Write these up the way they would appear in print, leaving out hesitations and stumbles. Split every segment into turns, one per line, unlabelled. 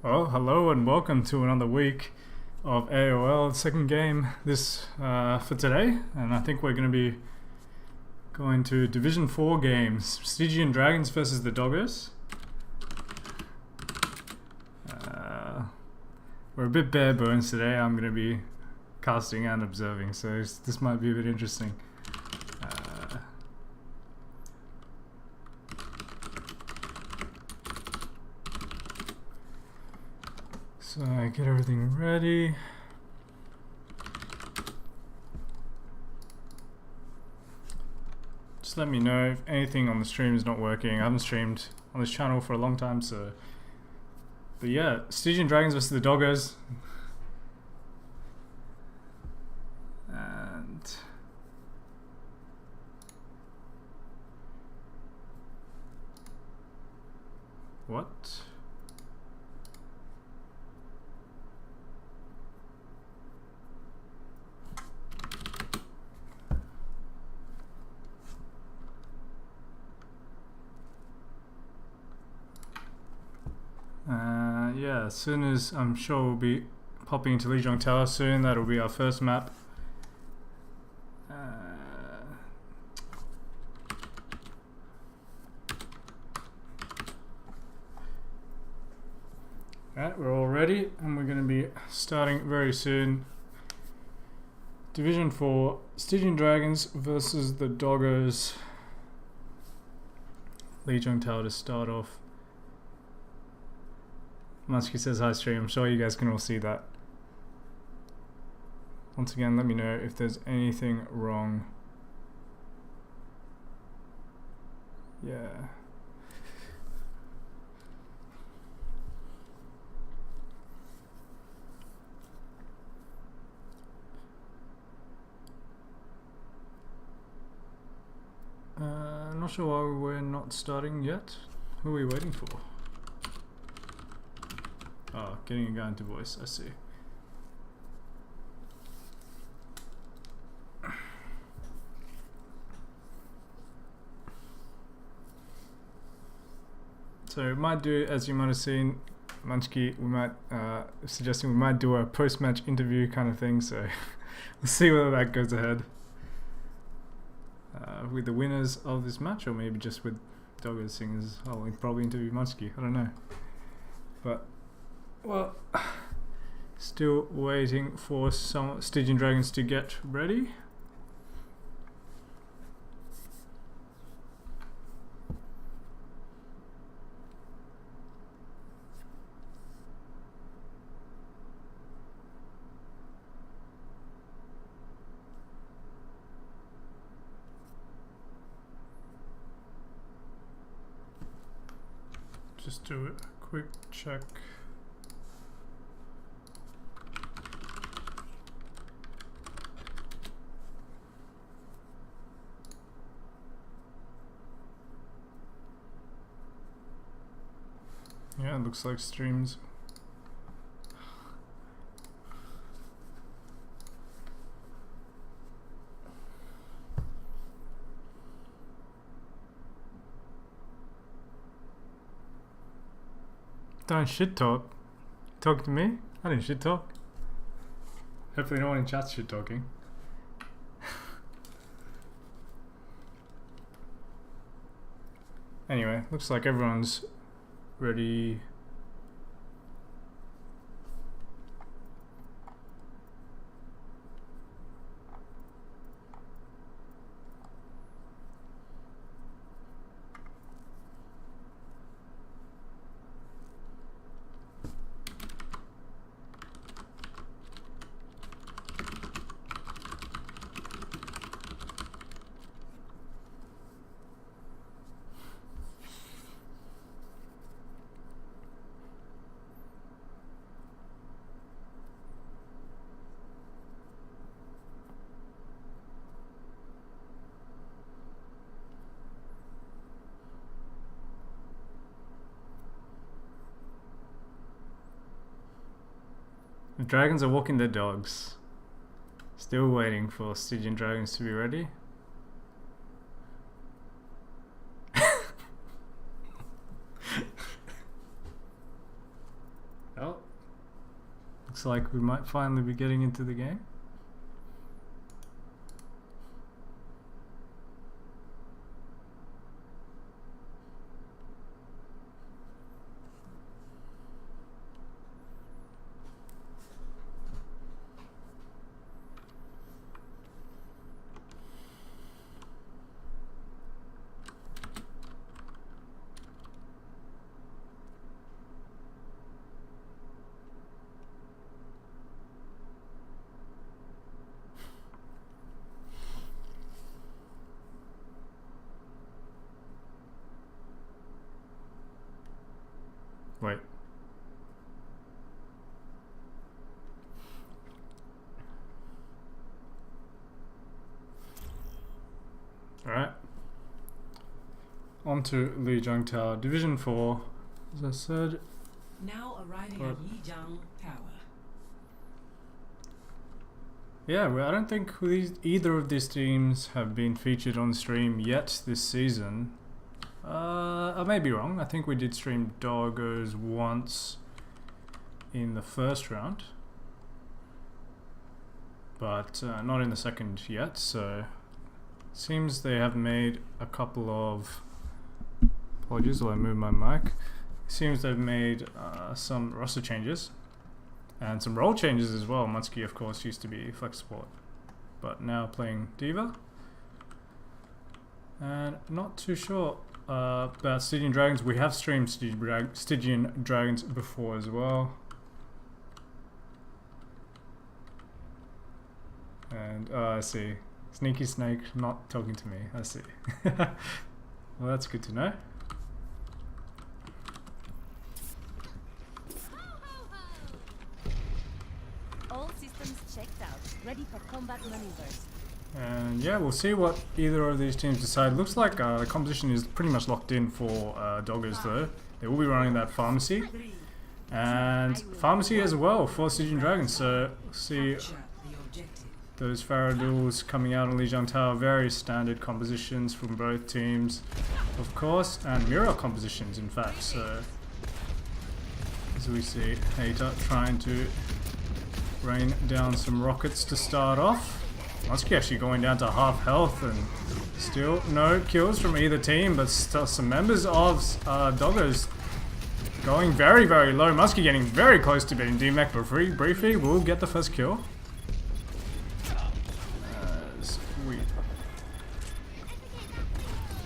Well, hello and welcome to another week of AAOL second game this for today, and I think we're going to be going to Division 4 games, Stygian Dragons versus the Doggos. We're a bit bare bones today. I'm going to be casting and observing, so this might be a bit interesting. So I get everything ready. Just let me know if anything on the stream is not working. I haven't streamed on this channel for a long time, so. But yeah, Stygian Dragons versus the Doggos. And what? Yeah, as soon as I'm sure we'll be popping into Stygian Tower soon, that'll be our first map. Alright, we're all ready and we're going to be starting very soon. Division 4, Stygian Dragons versus the Doggos. Stygian Tower to start off. Muskie says hi stream, I'm sure you guys can all see that. Once again, let me know if there's anything wrong. Yeah. Not sure why we're not starting yet. Who are we waiting for? Oh, getting a guy into voice, I see. So we might do, as you might have seen, Munchkie, we might, suggesting we might do a post-match interview kind of thing, so we'll see whether that goes ahead. With the winners of this match, or maybe just with Doggos, seeing as I'll probably interview Munchkie, I don't know. But well, still waiting for some Stygian Dragons to get ready. Just do a quick check. Yeah, it looks like streams. Don't shit talk. Talk to me? I didn't shit talk. Hopefully no one in chat's shit talking. Anyway, looks like everyone's ready. The dragons are walking their dogs. Still waiting for Stygian Dragons to be ready. Looks like we might finally be getting into the game. Wait. Alright. On to Lijiang Tower. Division 4, as I said.
Now arriving at Lijiang Tower.
Yeah, well, I don't think either of these teams have been featured on stream yet this season. I may be wrong. I think we did stream Doggos once in the first round, but not in the second yet. So seems they have made a couple of apologies while I move my mic. Seems they've made some roster changes and some role changes as well. Munsky, of course, used to be flex support, but now playing Diva. And not too sure about Stygian Dragons. We have streamed Stygian Dragons before as well. And I see. Sneaky Snake not talking to me. I see. Well, that's good to know.
All systems checked out. Ready for combat maneuvers.
And yeah, we'll see what either of these teams decide. Looks like the composition is pretty much locked in for Doggos though. They will be running that pharmacy. And pharmacy as well for Stygian Dragons. So see those Faraduls coming out on Lijiang Tower. Very standard compositions from both teams, of course. And mirror compositions in fact. So as we see Hater trying to rain down some rockets to start off. Munsky actually going down to half health and still no kills from either team, but still some members of Doggos going very, very low. Munsky getting very close to beating DMAC, but Briefy will get the first kill. As we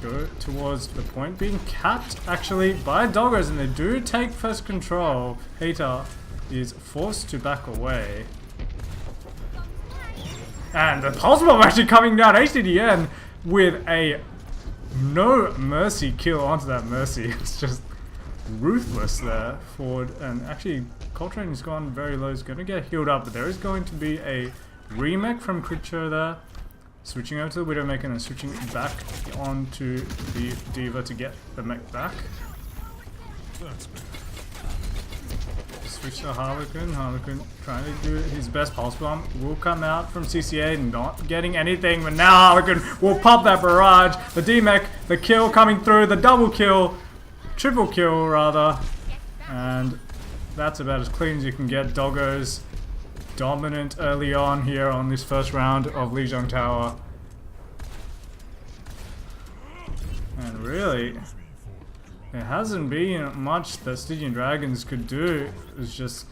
go towards the point, being capped actually by Doggos, and they do take first control. Hater is forced to back away. And the pulse bomb actually coming down. HDDN with a no mercy kill onto that mercy. It's just ruthless there forward. And actually Coltrane has gone very low. He's going to get healed up, but there is going to be a remake from Creature there. Switching over to the Widowmaker and then switching back onto the Diva to get the mech back. Switch to Harlequin. Harlequin trying to do his best. Pulse bomb will come out from CCA, not getting anything, but now Harlequin will pop that barrage. The D-Mech, the kill coming through, the double kill, triple kill rather, and that's about as clean as you can get. Doggos dominant early on here on this first round of Lijiang Tower, and really there hasn't been much that Stygian Dragons could do. It was just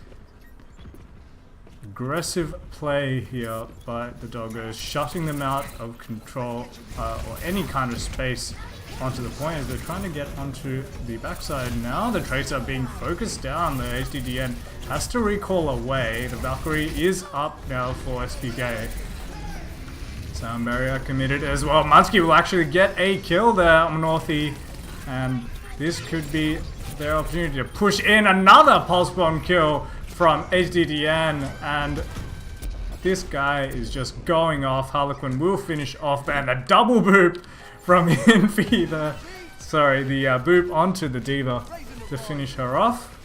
aggressive play here by the Doggos, shutting them out of control or any kind of space onto the point as they're trying to get onto the backside. Now the traits are being focused down. The HDDN has to recall away. The Valkyrie is up now for SPK. Sound barrier committed as well. Munsky will actually get a kill there on Northy, and this could be their opportunity to push in another pulse bomb kill from HDDN, and this guy is just going off. Harlequin will finish off, and a double boop from Infi, the boop onto the Diva to finish her off.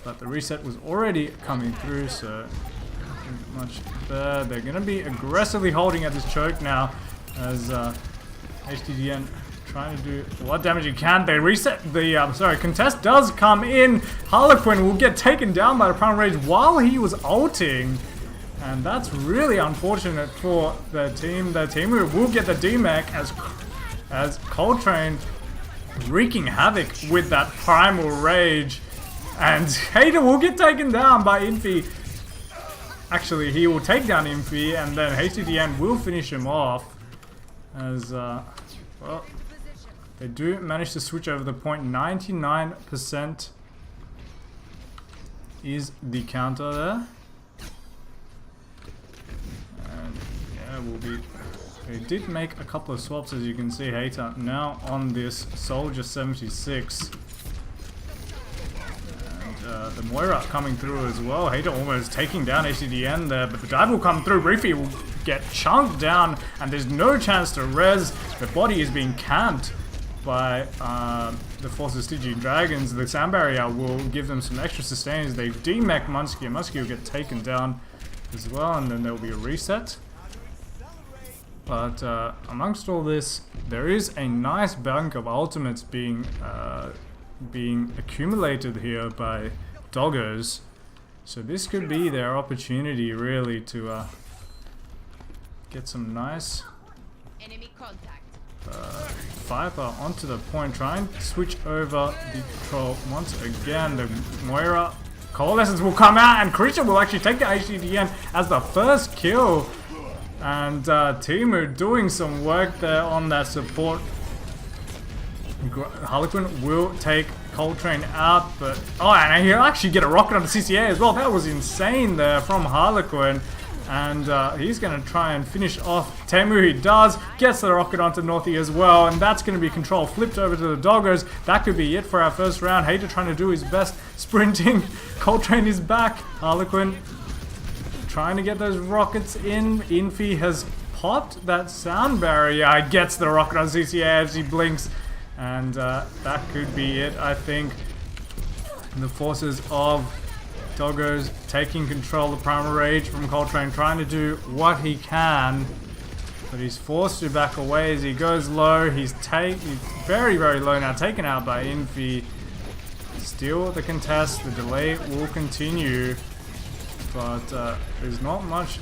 But the reset was already coming through, so not much there. They're going to be aggressively holding at this choke now as HDDN trying to do what damage he can. They reset the, contest does come in. Harlequin will get taken down by the Primal Rage while he was ulting. And that's really unfortunate for the team. The team who will get the DMAC as Coltrane wreaking havoc with that Primal Rage. And Hater will get taken down by Infi. Actually, he will take down Infi, and then HTDN will finish him off. As, well, they do manage to switch over the point. 99% is the counter there. And, yeah, will be... They did make a couple of swaps, as you can see. Hater now on this Soldier 76. The Moira coming through as well. Hater almost taking down HDDN there, but the dive will come through. Briefy will get chunked down, and there's no chance to res. The body is being camped by the forces of Stygian Dragons. The sound barrier will give them some extra sustains. They demech Muskie, and Muskie will get taken down as well, and then there will be a reset. But amongst all this, there is a nice bank of ultimates being accumulated here by Doggos, so this could be their opportunity really to get some nice
Enemy contact.
firepower onto the point, trying to switch over the control once again. The Moira Coalescence will come out, and Creature will actually take the HDDN as the first kill, and Timu doing some work there on that support. Harlequin will take Coltrane out, but and he'll actually get a rocket on the CCA as well. That was insane there from Harlequin, and he's going to try and finish off Temu. He does, gets the rocket onto Northy as well, and that's going to be control flipped over to the Doggos. That could be it for our first round. Hater trying to do his best, sprinting. Coltrane is back. Harlequin trying to get those rockets in. Infi has popped that sound barrier, gets the rocket on CCA as he blinks. And that could be it, I think. The forces of Doggos taking control of Primal Rage from Coltrane, trying to do what he can. But he's forced to back away as he goes low. He's very, very low now, taken out by Infi. Still the contest, the delay will continue. But there's not much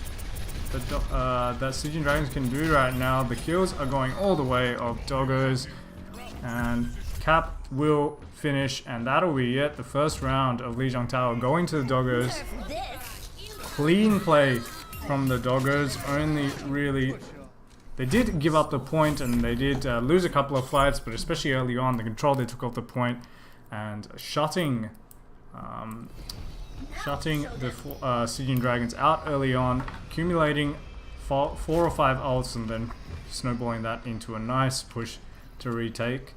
that Stygian Dragons can do right now. The kills are going all the way of Doggos. And Cap will finish, and that'll be it. The first round of Lijiang Tower going to the Doggos. Clean play from the Doggos. Only really... They did give up the point, and they did lose a couple of fights, but especially early on, the control they took off the point. And shutting the Stygian Dragons out early on, accumulating 4 or 5 ults, and then snowballing that into a nice push to retake.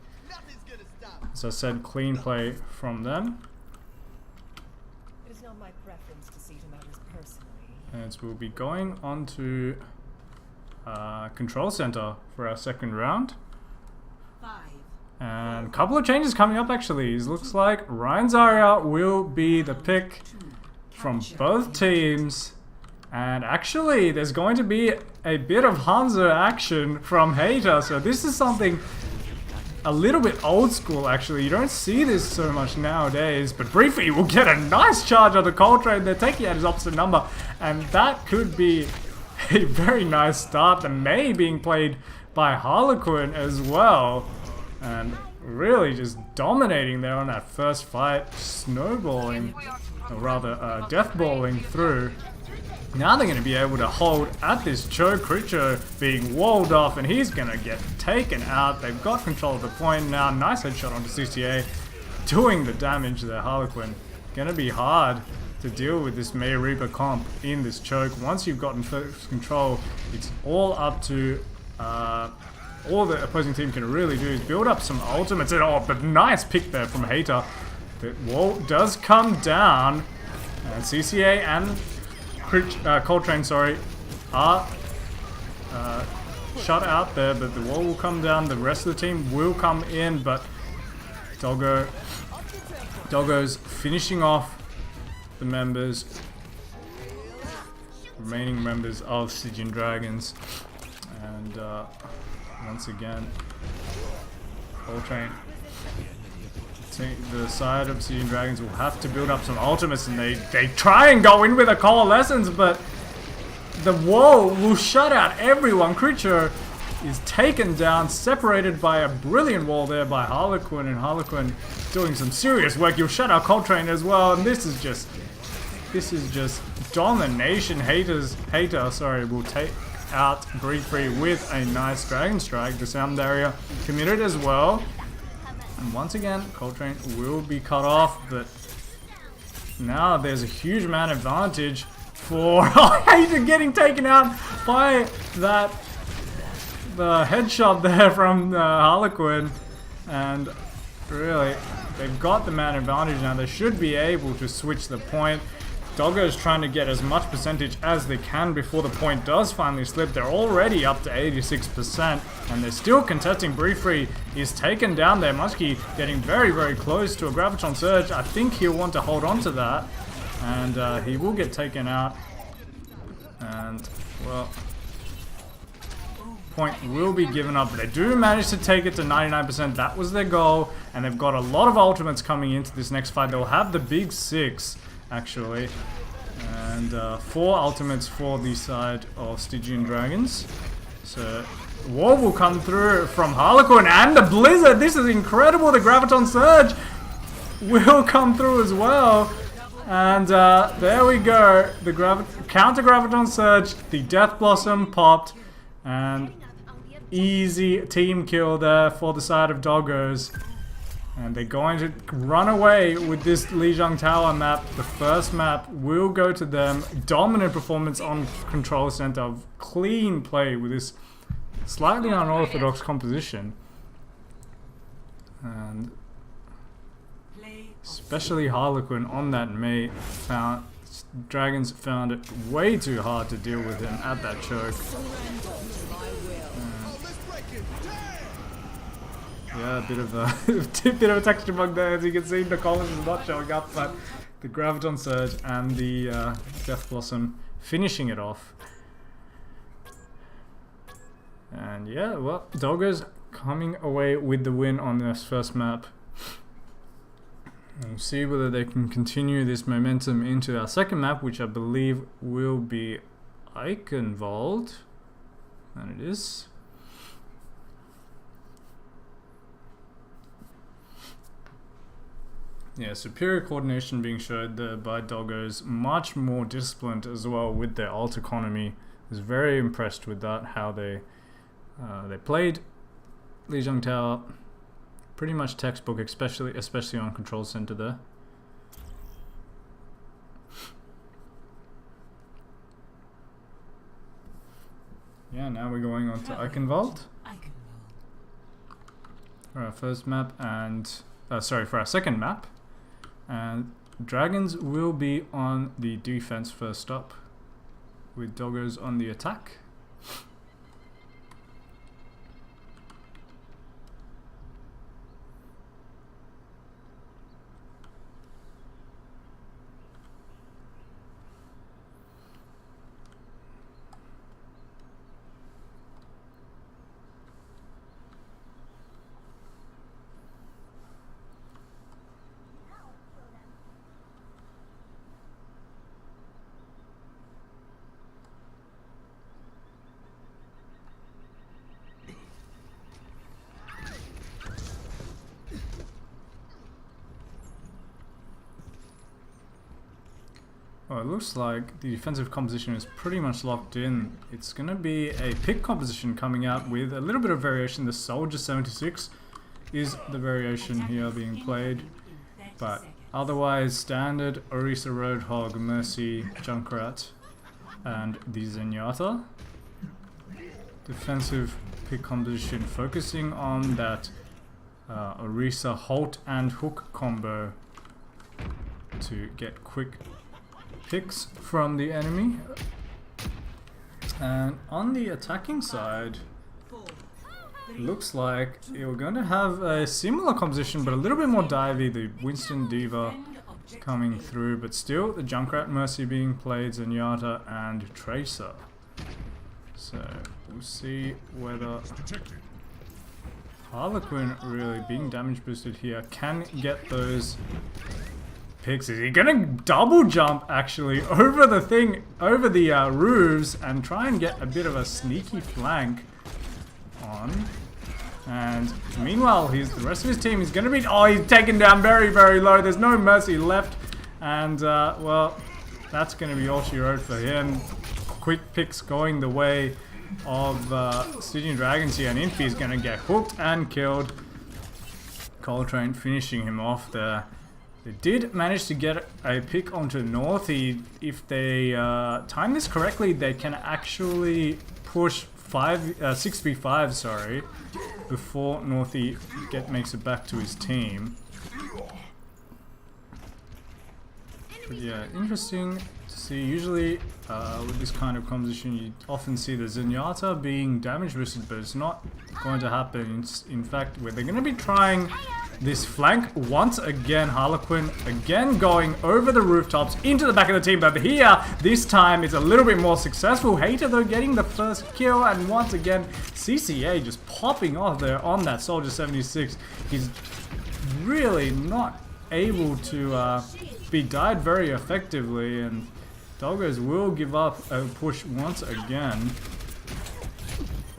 As I said, clean play from them.
It is not my preference to see to matters personally.
As we'll be going on to Control Center for our second round.
5.
And a couple of changes coming up actually. It looks like Ryan Zarya will be the pick from both teams. And actually, there's going to be a bit of Hanzo action from Hater. So this is something a little bit old school actually. You don't see this so much nowadays. But Briefy will get a nice charge on the Coltrane. They're taking out his opposite number. And that could be a very nice start. The Mei being played by Harlequin as well. And really just dominating there on that first fight. Snowballing, or rather deathballing through. Now they're going to be able to hold at this choke. Creature being walled off, and he's going to get taken out. They've got control of the point now. Nice headshot onto CCA, doing the damage there. Harlequin going to be hard to deal with this Mei Reaper comp in this choke. Once you've gotten first control, it's all up to all the opposing team can really do is build up some ultimates. But nice pick there from Hater. The wall does come down, and CCA and Coltrane, are shut out there, but the wall will come down. The rest of the team will come in, but Doggos finishing off the remaining members of Stygian Dragons, and once again, Coltrane. The side of Stygian Dragons will have to build up some ultimates, and they try and go in with a Coalescence, but the wall will shut out everyone. Creature is taken down, separated by a brilliant wall there by Harlequin, and Harlequin doing some serious work. You'll shut out Coltrane as well, and this is just domination. Hater will take out Breed Free with a nice Dragon Strike. The Sound Area committed as well. And once again, Coltrane will be cut off, but now there's a huge amount of advantage for Hater getting taken out by the headshot there from Harlequin. And really, they've got the man advantage now. They should be able to switch the point. Doggos trying to get as much percentage as they can before the point does finally slip. They're already up to 86%, and they're still contesting. Breed Free is taken down there. Muskie getting very, very close to a Graviton Surge. I think he'll want to hold on to that, and he will get taken out. And, well, point will be given up. They do manage to take it to 99%. That was their goal, and they've got a lot of ultimates coming into this next fight. They'll have the big 6. Actually, and 4 ultimates for the side of Stygian Dragons. So War will come through from Harlequin and the Blizzard. This is incredible. The Graviton Surge will come through as well, and there we go. The counter Graviton Surge, the Death Blossom popped, and easy team kill there for the side of Doggos. And they're going to run away with this Lijiang Tower map. The first map will go to them. Dominant performance on Control Center. Clean play with this slightly unorthodox composition. And especially Harlequin on that mate. Dragons found it way too hard to deal with him at that choke. Yeah, a bit of a texture bug there. As you can see, the Collins is not showing up, but the Graviton Surge and the Death Blossom finishing it off. And yeah, well, Doggos coming away with the win on this first map. And we'll see whether they can continue this momentum into our second map, which I believe will be Eichenwald. And it is. Yeah, superior coordination being showed there by Doggos. Much more disciplined as well with their ult economy. I was very impressed with that, how they played Lijiang Tower. Pretty much textbook, especially on Control Center there. Yeah, now we're going on to Eichenwald. For our first map and for our second map. And Dragons will be on the defense first up, with Doggos on the attack. Well, it looks like the defensive composition is pretty much locked in. It's going to be a pick composition coming out with a little bit of variation. The Soldier 76 is the variation here being played. But otherwise, standard Orisa Roadhog, Mercy, Junkrat, and the Zenyatta. Defensive pick composition focusing on that Orisa Halt and Hook combo to get quick picks from the enemy. And on the attacking side, looks like you're going to have a similar composition but a little bit more divey. The Winston Diva coming through, but still the Junkrat Mercy being played, Zenyatta and Tracer. So we'll see whether Harlequin really being damage boosted here can get those picks. Is he gonna double jump actually over the thing, over the roofs and try and get a bit of a sneaky flank on? And meanwhile, the rest of his team is gonna be, oh, he's taken down very, very low. There's no mercy left. And well, that's gonna be all she wrote for him. Quick picks going the way of Stygian Dragons here, and Infi is gonna get hooked and killed. Coltrane finishing him off there. They did manage to get a pick onto North. If they time this correctly, they can actually push 6v5, sorry, before Northy makes it back to his team. But yeah, interesting to see. Usually with this kind of composition, you often see the Zenyatta being damage boosted, but it's not going to happen. In fact, where they're going to be trying this flank once again. Harlequin again going over the rooftops into the back of the team, but here this time it's a little bit more successful. Hater though getting the first kill, and once again CCA just popping off there on that Soldier 76. He's really not able to be died very effectively, and Doggos will give up a push once again.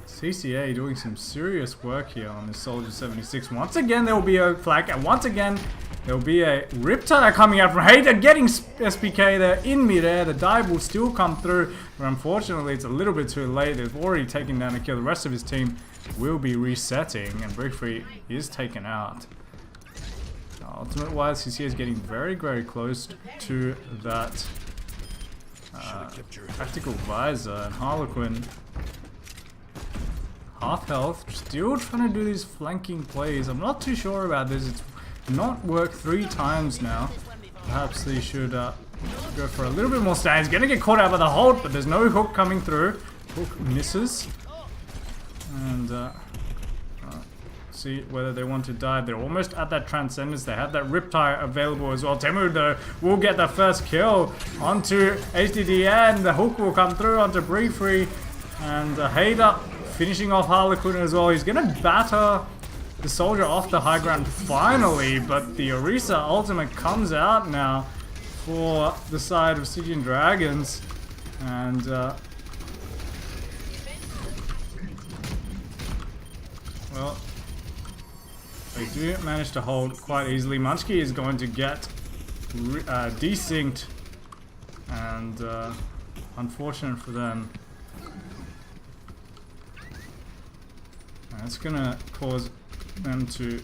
CCA doing some serious work here on this Soldier 76. Once again there will be a flank, and once again there will be a Riptide coming out from Hater, getting SPK there in midair. The dive will still come through, but unfortunately it's a little bit too late. They've already taken down a kill. The rest of his team will be resetting, and Briefree is taken out. Ultimate wise, CCA is getting very, very close to that tactical visor, and Harlequin half health, still trying to do these flanking plays. I'm not too sure about this. It's not worked 3 times now. Perhaps they should go for a little bit more stand. He's gonna get caught out by the hold, but there's no hook coming through. Hook misses, and see whether they want to dive. They're almost at that Transcendence. They have that Riptide available as well. Temu though will get the first kill onto HDDN. The hook will come through onto Briefree, and Hader finishing off Harlequin as well. He's gonna batter the Soldier off the high ground finally, but the Orisa ultimate comes out now for the side of Stygian Dragons, and well, they do manage to hold quite easily. Munchki is going to get desynced, and unfortunate for them. It's gonna cause them to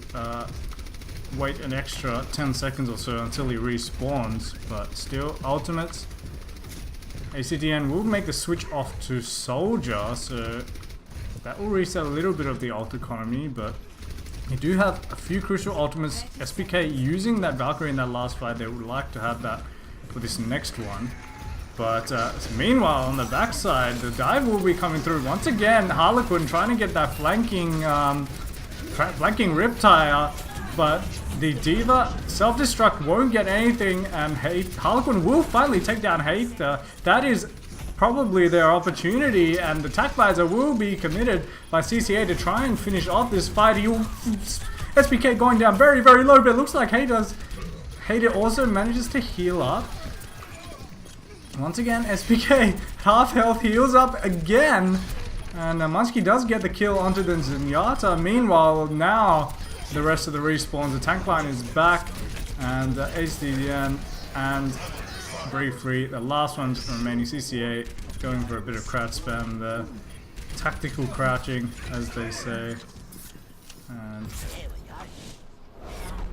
wait an extra 10 seconds or so until he respawns, but still, ultimates. ACDN will make the switch off to Soldier, so that will reset a little bit of the ult economy, but you do have a few crucial ultimates. SPK using that Valkyrie in that last fight, they would like to have that for this next one. But meanwhile, on the backside, the dive will be coming through once again. Harlequin trying to get that flanking Riptire, but the Diva self-destruct won't get anything, and Harlequin will finally take down Hater. That is probably their opportunity, and the attack visor will be committed by CCA to try and finish off this fight. SPK going down very, very low, but it looks like Hater also manages to heal up. Once again, SPK half health heals up again, and Munchki does get the kill onto the Zenyatta. Meanwhile, now the rest of the respawns, the tank line is back, and HDDN and Briefree, the last ones remaining. CCA going for a bit of crouch spam there, tactical crouching as they say, and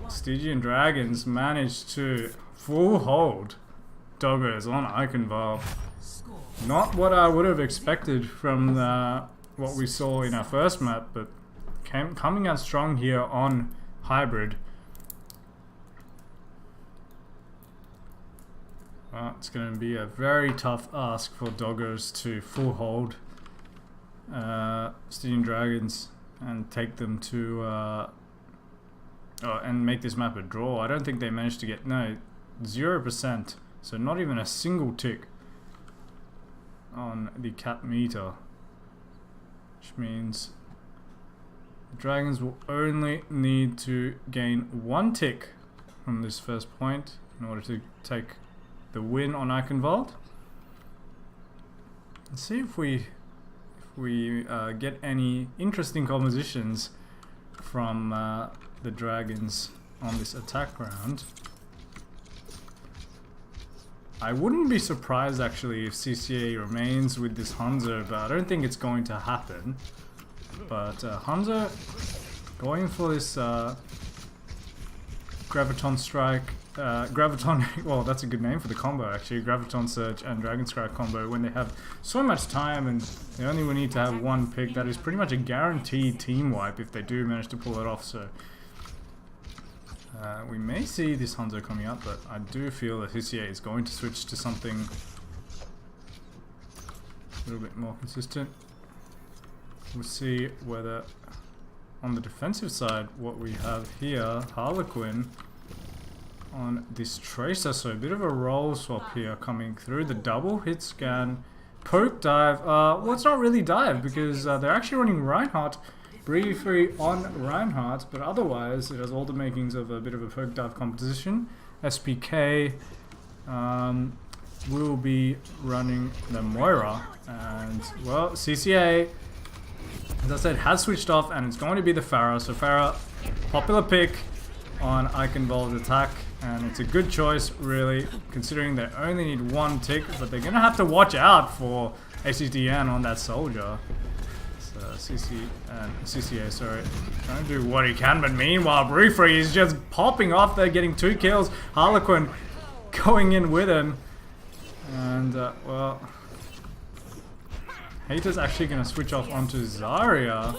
Stygian Dragons managed to full hold Doggos on Eichenwald. Not what I would have expected from what we saw in our first map, but coming out strong here on Hybrid. It's going to be a very tough ask for Doggos to full hold Stygian Dragons and take them to and make this map a draw. I don't think they managed to get 0%. So not even a single tick on the cap meter, which means The Dragons will only need to gain 1 tick from this first point in order to take the win on Eichenwald. Let's see if we get any interesting compositions from the Dragons on this attack round. I wouldn't be surprised actually if CCA remains with this Hanzo, but I don't think it's going to happen. But Hanzo going for this Graviton Strike, Graviton, well that's a good name for the combo actually, Graviton Surge and Dragon Strike combo when they have so much time and they only will need to have 1 pick. That is pretty much a guaranteed team wipe if they do manage to pull it off, so we may see this Hanzo coming up, but I do feel that CCA is going to switch to something a little bit more consistent. We'll see whether on the defensive side what we have here, Harlequin on this Tracer, so a bit of a role swap here coming through. The double hit scan, poke dive, well it's not really dive because they're actually running Reinhardt briefly on Reinhardt, but otherwise it has all the makings of a bit of a poke dive composition. SPK will be running the Moira, and well CCA, as I said, has switched off and it's going to be the Pharah. So Pharah, popular pick on Eichenwald's attack, and it's a good choice really considering they only need 1 tick, but they're gonna have to watch out for ACDN on that soldier. So CCA, sorry, trying to do what he can, but meanwhile Briefree is just popping off there, getting 2 kills. Harlequin going in with him, and well, Hater's actually going to switch off onto Zarya.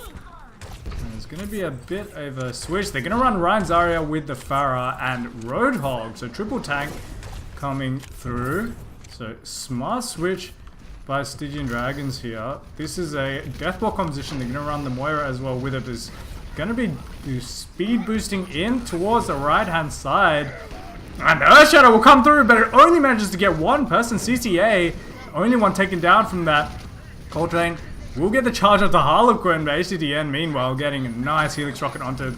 And it's going to be a bit of a switch. They're going to run Ryan Zarya with the Pharah and Roadhog. So triple tank coming through. So smart switch by Stygian Dragons here. This is a Deathball composition. They're going to run the Moira as well with it. It's going to be speed boosting in towards the right hand side. And the Earthshadow will come through, but it only manages to get 1 person. CCA, only one taken down from that. Coltrane will get the charge of the Harlequin, but ACDN meanwhile getting a nice Helix Rocket onto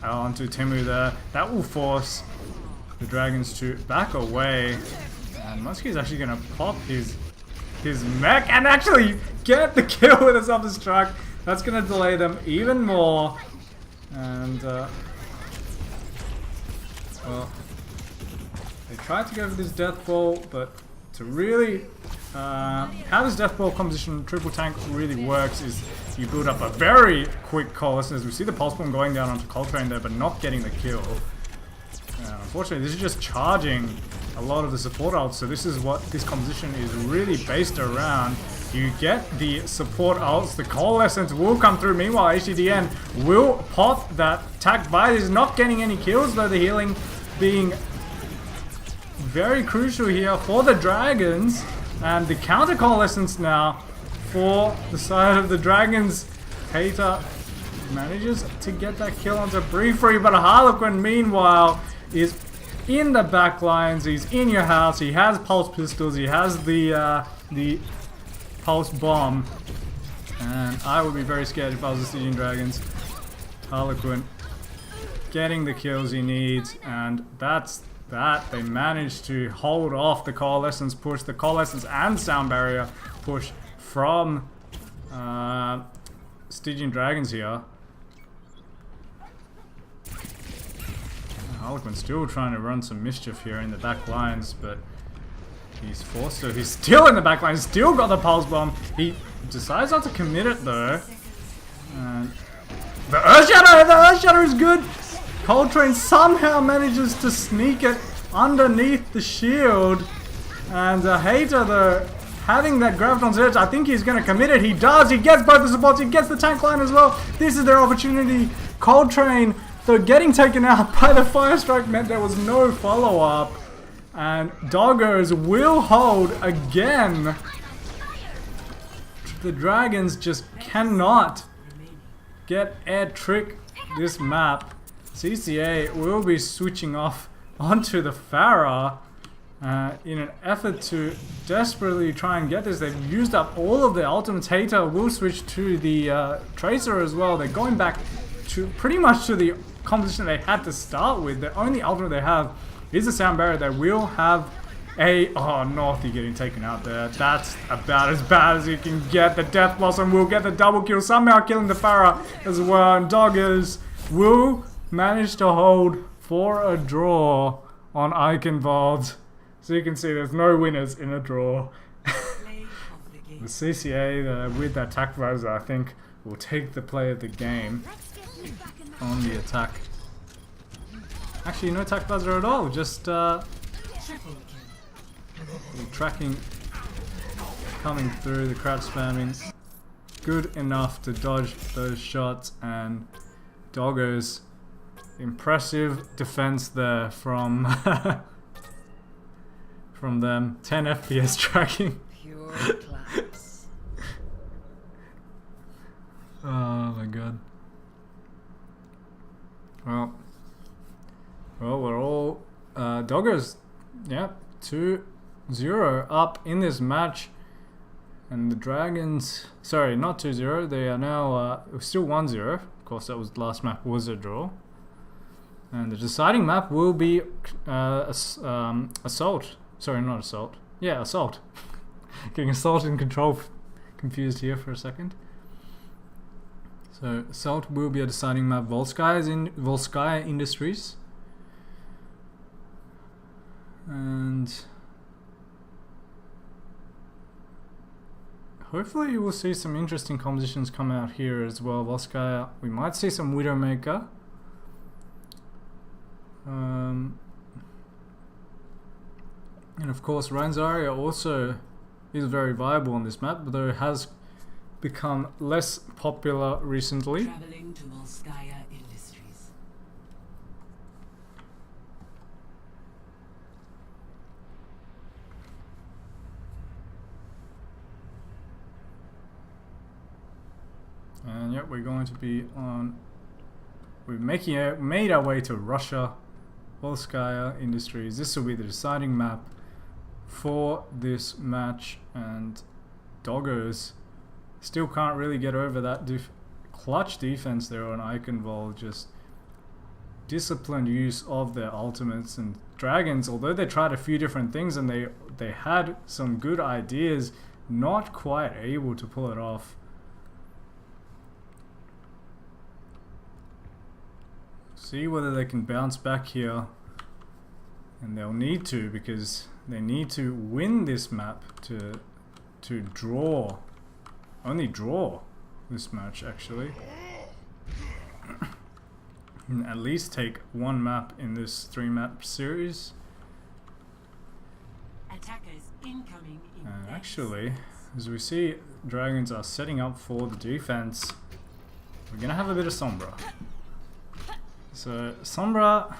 Timu there. That will force the Dragons to back away. And Muskie is actually going to pop his mech and actually get the kill with a self-destruct. That's going to delay them even more. And, well, they tried to go for this Death Ball, but to really... how this Death Ball composition triple tank really works is you build up a very quick course, as we see the Pulse Bomb going down onto Coltrane there, but not getting the kill. Unfortunately, this is just charging a lot of the support ults, so this is what this composition is really based around. You get the support ults, the Coalescence will come through, meanwhile HDDN will pop that attack by. He's not getting any kills though, the healing being very crucial here for the Dragons. And the counter Coalescence now for the side of the Dragons. Hater manages to get that kill onto Briefree, but Harlequin meanwhile is in the back lines. He's in your house. He has pulse pistols. He has the pulse bomb. And I would be very scared if I was the Stygian Dragons. Harlequin getting the kills he needs, and that's that. They managed to hold off the Coalescence push, the Coalescence and Sound Barrier push from Stygian Dragons here. Harlequin still trying to run some mischief here in the back lines, but he's forced to. He's still in the back line, still got the Pulse Bomb. He decides not to commit it though. And the Earthshadow is good. Coltrane somehow manages to sneak it underneath the shield. And Hater though, having that Graviton's Edge, I think he's going to commit it. He does. He gets both the supports. He gets the tank line as well. This is their opportunity. Coltrane, though, getting taken out by the Fire Strike meant there was no follow-up. And Doggos will hold again. The Dragons just cannot get air trick this map. CCA will be switching off onto the Pharah in an effort to desperately try and get this. They've used up all of their ultimates. Hater will switch to the Tracer as well. They're going back to pretty much to the composition they had to start with. The only ultimate they have is a sound barrier. They will have a... Oh, Northy getting taken out there. That's about as bad as you can get. The Death Blossom will get the double kill, somehow killing the Pharah as well. And Doggos will manage to hold for a draw on Eichenwald. So you can see there's no winners in a draw. The CCA with that attack visor, I think, will take the play of the game on the attack. Actually, no attack visor at all, just tracking coming through, the crouch spamming good enough to dodge those shots, and Doggos impressive defense there from from them. 10 FPS tracking.
Pure class.
Oh my god. Well, we're all Doggos, yeah, 2-0 up in this match, and the Dragons, sorry, not 2-0, they are now still 1-0. Of course, that was the last map was a draw, and the deciding map will be Assault. Sorry, not Assault. Yeah, Assault. Getting Assault and Control confused here for a second. So Assault will be a deciding map. Volskaya Industries. And hopefully we'll see some interesting compositions come out here as well. Volskaya, we might see some Widowmaker. And of course Ranzaria also is very viable on this map, though it has become less popular recently.
Traveling to Volskaya Industries.
And yep, we're going to be on. We've made our way to Russia, Volskaya Industries. This will be the deciding map for this match, and Doggos still can't really get over that clutch defense there on Eichenwald. Just disciplined use of their ultimates, and Dragons, although they tried a few different things and they had some good ideas, not quite able to pull it off. See whether they can bounce back here, and they'll need to, because they need to win this map to draw, only draw this match actually, and at least take one map in this 3-map series.
Attackers incoming in
And actually, as we see, Dragons are setting up for the defense. We're gonna have a bit of Sombra. So Sombra,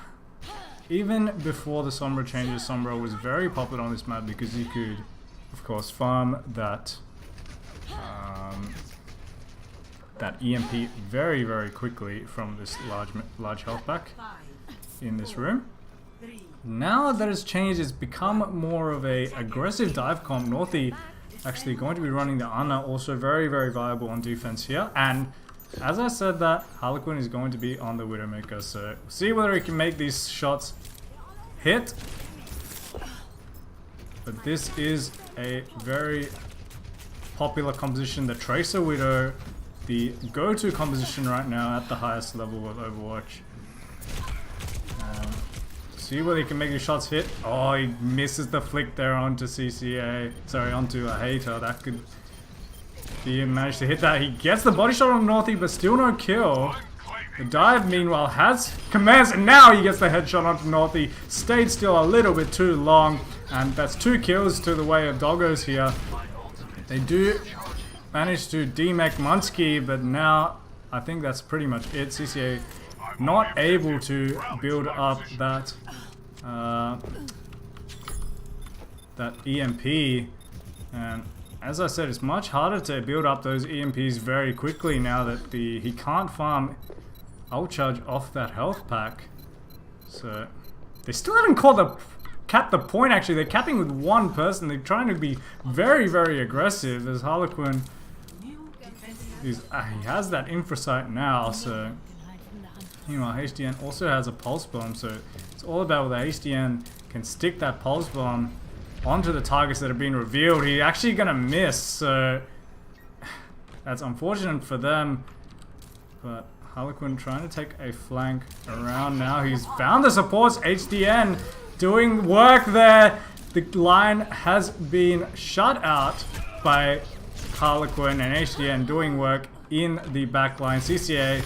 even before the Sombra changes, Sombra was very popular on this map because you could, of course, farm that that EMP very, very quickly from this large health pack in this room. Now that it's changed, it's become more of a aggressive dive comp. Northy actually going to be running the Ana, also very, very viable on defense here. And as I said that, Harlequin is going to be on the Widowmaker, so see whether he can make these shots hit. But this is a very popular composition, the Tracer Widow, the go-to composition right now at the highest level of Overwatch. See whether he can make these shots hit. Oh, he misses the flick there onto CCA. Sorry, onto a hater. That could... He managed to hit that. He gets the body shot on Northy, but still no kill. The dive, meanwhile, has commands, and now he gets the headshot onto Northy. Stayed still a little bit too long, and that's 2 kills to the way of Doggos here. They do manage to demech Munsky, but now I think that's pretty much it. CCA not able to build up that that EMP, and as I said, it's much harder to build up those EMPs very quickly now that he can't farm ult charge off that health pack. So they still haven't capped the point. Actually, they're capping with 1 person. They're trying to be very, very aggressive as Harlequin. He has that infrasight now, so Meanwhile, HDN also has a pulse bomb, so it's all about whether HDN can stick that pulse bomb onto the targets that have been revealed. He's actually gonna miss, so that's unfortunate for them. But Harlequin trying to take a flank around now. He's found the supports. HDN doing work there. The line has been shut out by Harlequin, and HDN doing work in the back line. CCA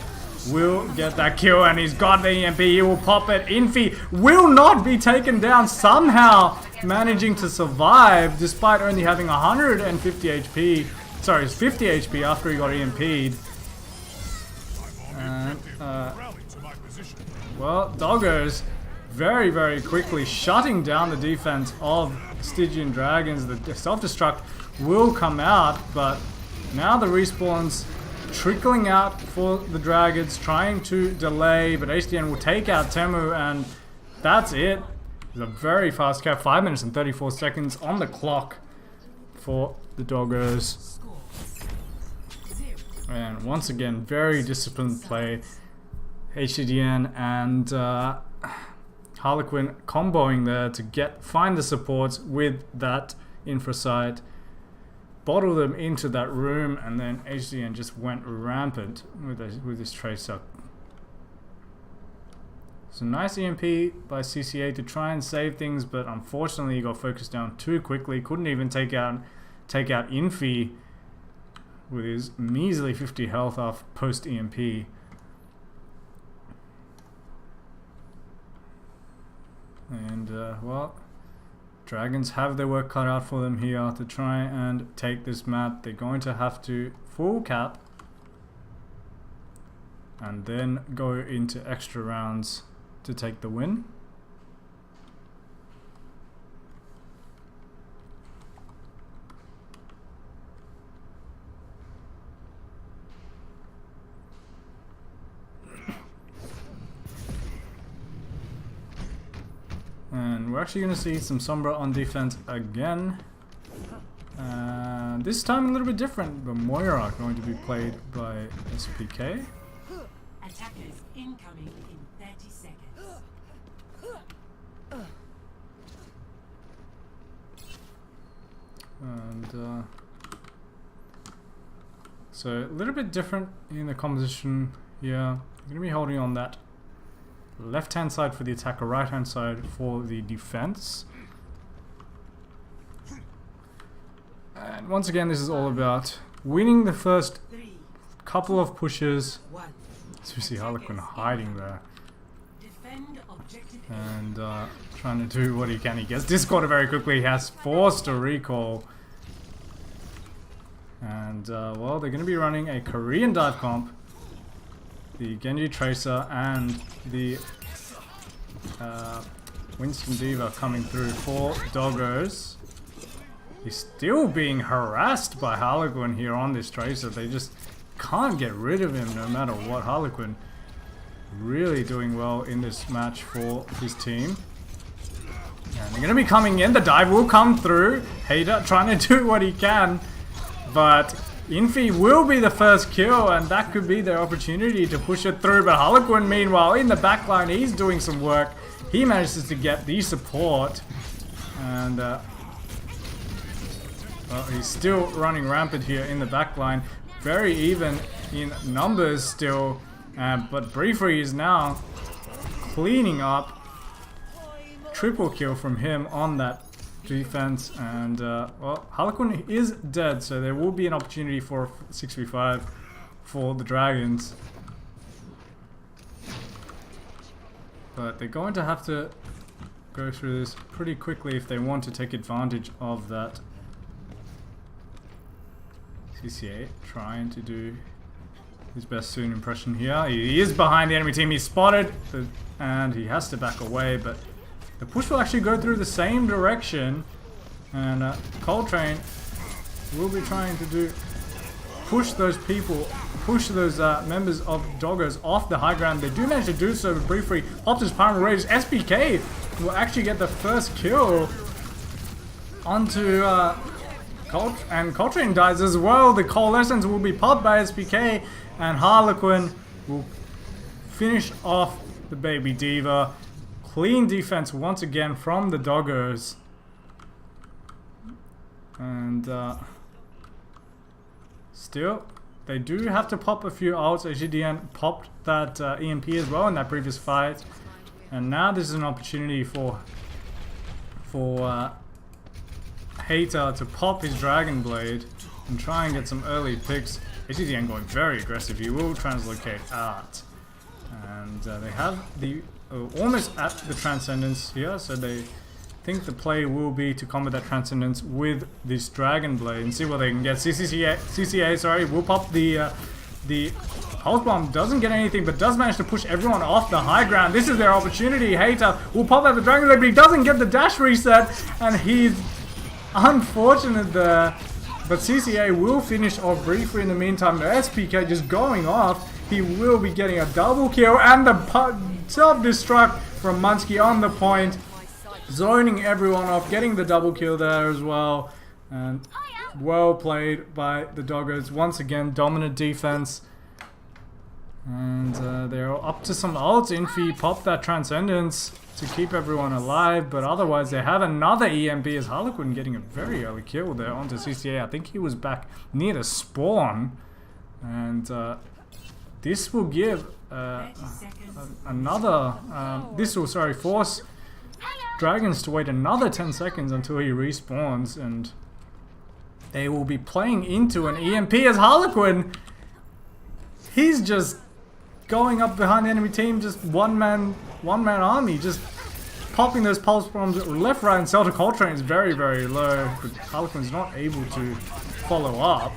will get that kill, and he's got the EMP. He will pop it. Infi will not be taken down, somehow managing to survive despite only having 150 HP. Sorry, it's 50 HP after he got EMP'd. And, well, Doggos very, very quickly shutting down the defense of Stygian Dragons. The self-destruct will come out, but now the respawns trickling out for the Dragons, trying to delay, but HDN will take out Temu, and that's it. It's a very fast cap, 5 minutes and 34 seconds on the clock for the Doggos. And once again, very disciplined play. HDN and Harlequin comboing there to find the supports with that infrasight, bottle them into that room, and then HDN just went rampant with his tracer. So nice EMP by CCA to try and save things, but unfortunately he got focused down too quickly. Couldn't even take out Infi with his measly 50 health off post EMP. And well, Dragons have their work cut out for them here to try and take this map. They're going to have to full cap and then go into extra rounds to take the win. And we're actually going to see some Sombra on defense again. This time a little bit different, but Moira going to be played by SPK.
Attackers incoming in 30 seconds.
And so a little bit different in the composition here. I'm going to be holding on that left hand side for the attacker, right hand side for the defense. And once again, this is all about winning the first couple of pushes. So we see Harlequin hiding there and trying to do what he can. He gets discorded very quickly. He has forced a recall. And well, they're going to be running a Korean dive comp. The Genji Tracer and the Winston Diva coming through for Doggos. He's still being harassed by Harlequin here on this Tracer. They just can't get rid of him no matter what. Harlequin really doing well in this match for his team. And they're going to be coming in. The dive will come through. Hader trying to do what he can, but Infi will be the first kill, and that could be their opportunity to push it through. But Harlequin, meanwhile, in the backline, he's doing some work. He manages to get the support, and well, he's still running rampant here in the backline. Very even in numbers still, but Briefree is now cleaning up. Triple kill from him on that defense, and well, Harlequin is dead, so there will be an opportunity for 6v5 for the Dragons, but they're going to have to go through this pretty quickly if they want to take advantage of that. CCA trying to do his best soon impression here. He is behind the enemy team. He's spotted, and he has to back away, but the push will actually go through the same direction, and Coltrane will be trying to push those people, push those members of Doggos off the high ground. They do manage to do so with Briefree. Pops his primary rage. SPK will actually get the first kill onto and Coltrane dies as well. The coalescence will be popped by SPK, and Harlequin will finish off the Baby Diva. Clean defense once again from the Doggos. And still, they do have to pop a few ults. HGDN popped that EMP as well in that previous fight. And now this is an opportunity for Hater to pop his Dragon Blade and try and get some early picks. HGDN going very aggressive. He will translocate out. And they have the almost at the Transcendence here, so they think the play will be to combat that Transcendence with this Dragon Blade and see what they can get. CCA, sorry, will pop the Pulse Bomb. Doesn't get anything, but does manage to push everyone off the high ground. This is their opportunity. Hater will pop out the Dragon Blade, but he doesn't get the dash reset, and he's unfortunate there. But CCA will finish off briefly in the meantime. The SPK just going off. He will be getting a double kill, and the self-destruct from Munsky on the point. Zoning everyone off, getting the double kill there as well. And well played by the Doggos. Once again, dominant defense. And they're up to some ults. Infi pop that Transcendence to keep everyone alive. But otherwise, they have another EMP as Harlequin getting a very early kill there onto CCA. I think he was back near the spawn. And this will give force Dragons to wait another 10 seconds until he respawns, and they will be playing into an EMP as Harlequin. He's just going up behind the enemy team, just one man army, just popping those pulse bombs left, right, and Celtic Coltrane is very, very low, but Harlequin's not able to follow up.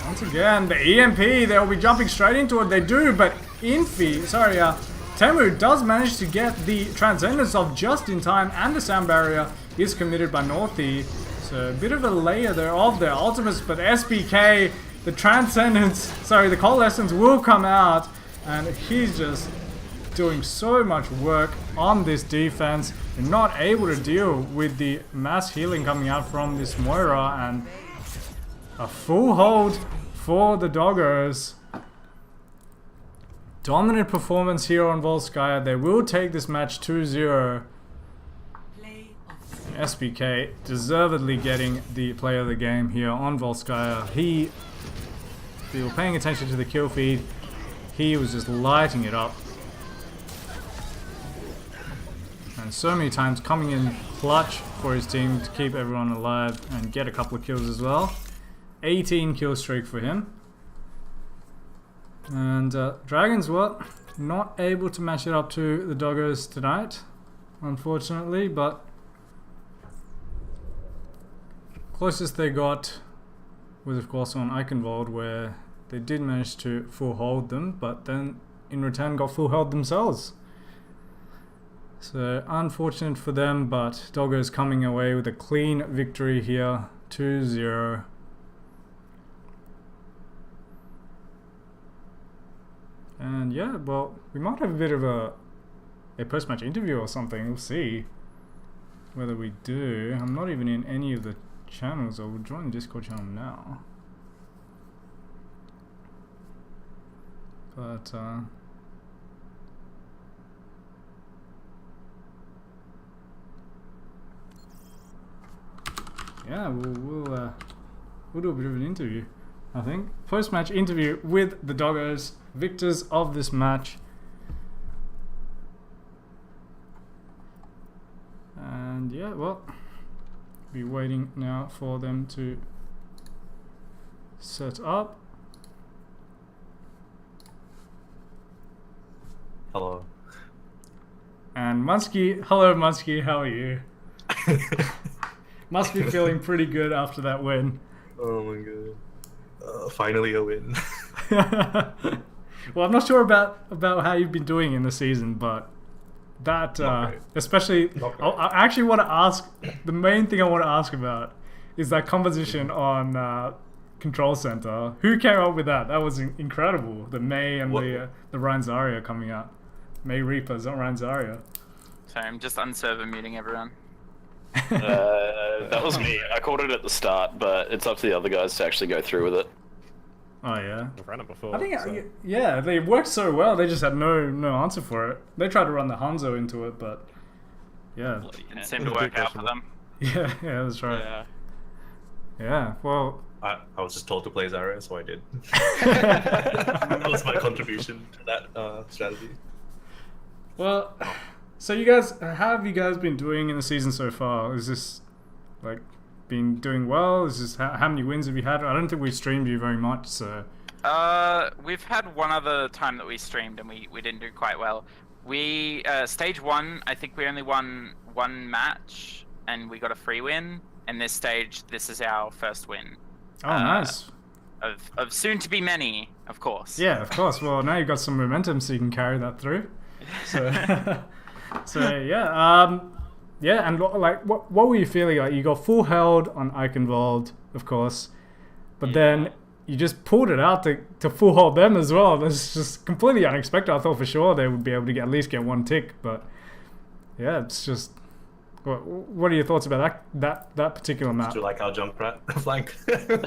Once again, the EMP, they'll be jumping straight into it. They do, but Temu does manage to get the Transcendence off just in time, and the sound barrier is committed by Northy. So a bit of a layer there of their ultimates, but SPK, the the Coalescence will come out, and he's just doing so much work on this defense. They're not able to deal with the mass healing coming out from this Moira, and a full hold for the Doggos. Dominant performance here on Volskaya. They will take this match 2-0. SPK deservedly getting the play of the game here on Volskaya. If you were paying attention to the kill feed, he was just lighting it up. And so many times coming in clutch for his team to keep everyone alive and get a couple of kills as well. 18 kill streak for him. And Dragons were not able to match it up to the Doggos tonight, unfortunately, but closest they got was of course on Eichenwald, where they did manage to full hold them, but then in return got full held themselves. So unfortunate for them, but Doggos coming away with a clean victory here, 2-0. And yeah, well, we might have a bit of a post-match interview or something. We'll see whether we do. I'm not even in any of the channels. I will join the Discord channel now. But yeah, we'll do a bit of an interview, I think. Post-match interview with the Doggos, victors of this match. And yeah, well, be waiting now for them to set up.
Hello.
And Munsky, hello Munsky, how are you? Must be feeling pretty good after that win.
Oh my god. Finally a win.
Well, I'm not sure about how you've been doing in the season, but that especially, I actually want to ask, the main thing I want to ask about is that composition on Control Center. Who came up with that? That was incredible. The May and the Ryan Zarya coming out. May Reapers, not Ryan Zarya.
Sorry, I'm just unserver muting everyone.
That was me. I called it at the start, but it's up to the other guys to actually go through with it.
Oh yeah.
I've ran it before.
I think
so.
yeah, they worked so well. They just had no answer for it. They tried to run the Hanzo into it, but yeah,
It seemed to work out for them.
yeah, that's right.
Yeah.
Yeah. Well,
I was just told to play Zarya, so I did. That was my contribution to that strategy.
well. So you guys, how have you guys been doing in the season so far? Is this like been doing well? Is this how many wins have you had? I don't think we've streamed you very much, so.
We've had one other time that we streamed and we didn't do quite well. We stage 1, I think we only won 1 match and we got a free win. And this stage, this is our first win.
Oh, nice.
Of soon to be many, of course.
Yeah, of course. Well, now you've got some momentum, so you can carry that through. So, so yeah, yeah. And like, what were you feeling like? You got full held on Eichenwald, of course, but then you just pulled it out to full hold them as well. That's just completely unexpected. I thought for sure they would be able to at least get 1 tick, but yeah, it's just. What are your thoughts about that particular map?
Do you like our Junkrat flank?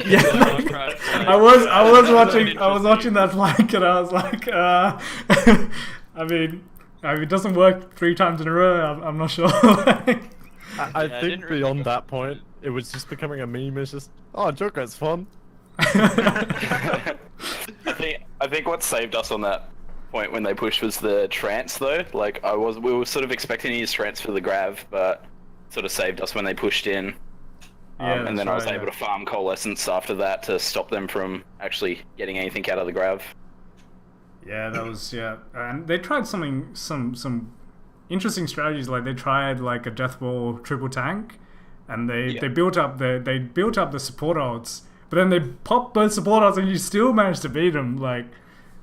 Yeah, I was watching that flank and I was like, I mean, it doesn't work 3 times in a row. I'm not sure.
I think beyond that point, it was just becoming a meme. It's just, oh, Joker's fun.
I think what saved us on that point when they pushed was the trance though. Like we were sort of expecting to use trance for the grav, but sort of saved us when they pushed in. And then I was able to farm coalescence after that to stop them from actually getting anything out of the grav.
Yeah, that was and they tried some interesting strategies. Like they tried like a death ball triple tank, and they built up the support odds, but then they popped both support odds and you still managed to beat them. Like.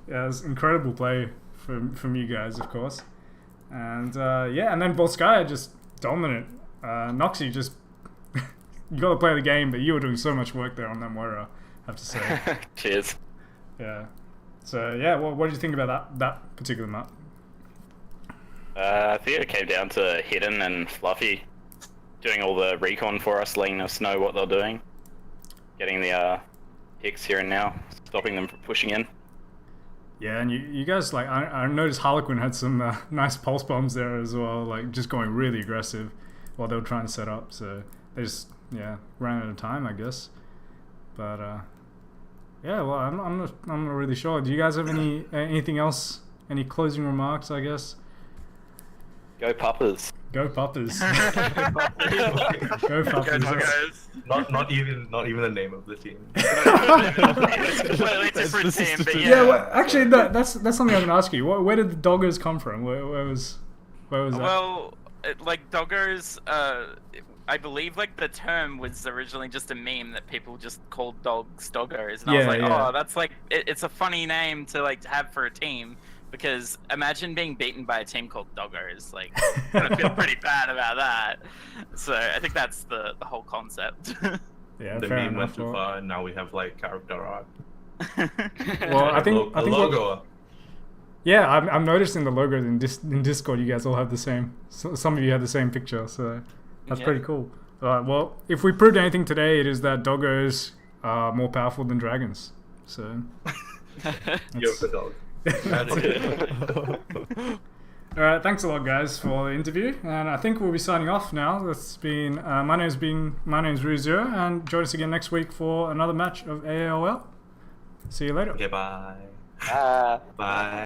Yeah, it was incredible play from you guys, of course. And and then Volskaya just dominant. Noxy just you got to play the game, but you were doing so much work there on that Moira, I have to say.
Cheers.
Yeah. So yeah, what did you think about that particular map?
I think it came down to Hidden and Fluffy doing all the recon for us, letting us know what they're doing, getting the hicks here and now, stopping them from pushing in.
Yeah, and you guys, like, I noticed Harlequin had some nice pulse bombs there as well, like, just going really aggressive while they were trying to set up, so they just, ran out of time, I guess. But, yeah, well, I'm not really sure. Do you guys have anything else? Any closing remarks, I guess?
Go Puppers.
Go Puppers. Go Puppers.
Not even the name of the team.
It's a completely different team, but
Yeah, well, actually, that's something I'm gonna ask you. Where did the Doggos come from? Where was that?
Well, like Doggos, I believe like the term was originally just a meme that people just called dogs Doggos, and I was like, oh, that's like it's a funny name to like have for a team. Because imagine being beaten by a team called Doggos, like, I feel pretty bad about that. So I think that's the whole concept.
Yeah,
the
fair
meme
enough.
went too far, and now we have like character art.
Well, I think
logo.
Yeah, I'm noticing the logos in Discord. You guys all have the same. Some of you have the same picture, so that's pretty cool. Well, if we proved anything today, it is that Doggos are more powerful than dragons. So.
You're the dog.
Alright, thanks a lot guys for the interview, and I think we'll be signing off now. That's been my name's Ruzio, and join us again next week for another match of AAOL. See you later.
Okay, bye.
Ah.
Bye.